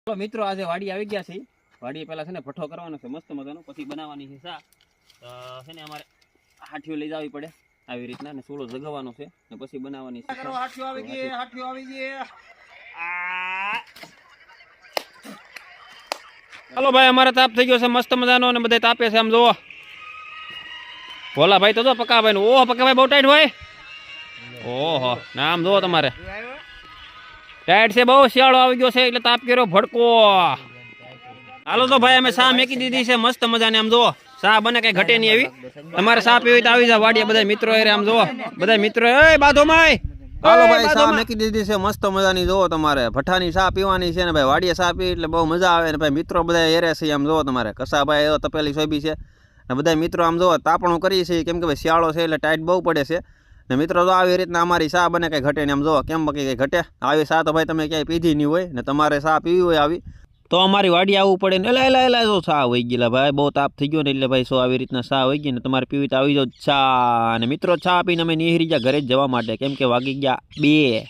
તો મિત્રો આજે વાડી આવી ગયા છે. વાડી પહેલા છે ને ભઠ્ઠો કરવાનો છે મસ્ત મજાનો, પછી બનાવવાની છે શા. છે ને અમારે હાઠીઓ લઈ જવી પડે આવી રીતના, ને સૂળો જગવાનો છે ને પછી બનાવવાની છે. હાઠીઓ આવી ગઈ, હાઠીઓ આવી ગઈ. હાલો ભાઈ, અમારે તાપ થઈ ગયો છે મસ્ત મજાનો, અને બધા તાપે છે આમ જોવો. ભોલા ભાઈ તો જો પકાભાઈ નું. ઓહો પકાભાઈ બહુ ટાઈટ હોય. ઓહો ના આમ જોવો તમારે ટાઈટ છે બહુ. શિયાળો આવી ગયો છે એટલે તાપ કર્યો ભડકો. હાલો તો ભાઈ અમે શા મેકી દીધી છે મસ્ત મજાની. આમ જોવો શા બને કઈ ઘટે નહીં એવી. તમારે શા પીવી તો આવી જાવ વાડીએ બધા મિત્રો. આમ જોવો બધા મિત્રો. એ બાધો માય. હાલો ભાઈ શા મેકી દીધી છે મસ્ત મજાની. જોવો તમારે ભઠ્ઠાની શા પીવાની છે ને ભાઈ. વાડીએ શા પી એટલે બહુ મજા આવે ને ભાઈ. મિત્રો બધા એરે છે આમ જોવો તમારે. કસાભાઈ એવો તપેલી સોંપી છે ને બધા મિત્રો આમ જોવો તાપણું કરીએ છીએ કેમ કે ભાઈ શિયાળો છે એટલે ટાઈટ બહુ પડે છે. ને મિત્રો તો આવી રીતના અમારી શા બને કંઈ ઘટે ને. આમ જોવો કેમ બાકી કંઈ ઘટે. આવી શા તો ભાઈ તમે ક્યાંય પીધી નહીં હોય ને તમારે શા પીવી હોય આવી તો અમારી વાડી આવવું પડે ને. એલા જો શા હોય ગયેલા ભાઈ. બહુ તાપ થઈ ગયો ને એટલે ભાઈ સો આવી રીતના શા હોય ગઈ ને તમારે પીવી તો આવી જાવ ચા. અને મિત્રો ચા પીને અમે નીહરી ગયા ઘરે જ જવા માટે કેમ કે વાગી ગયા 2.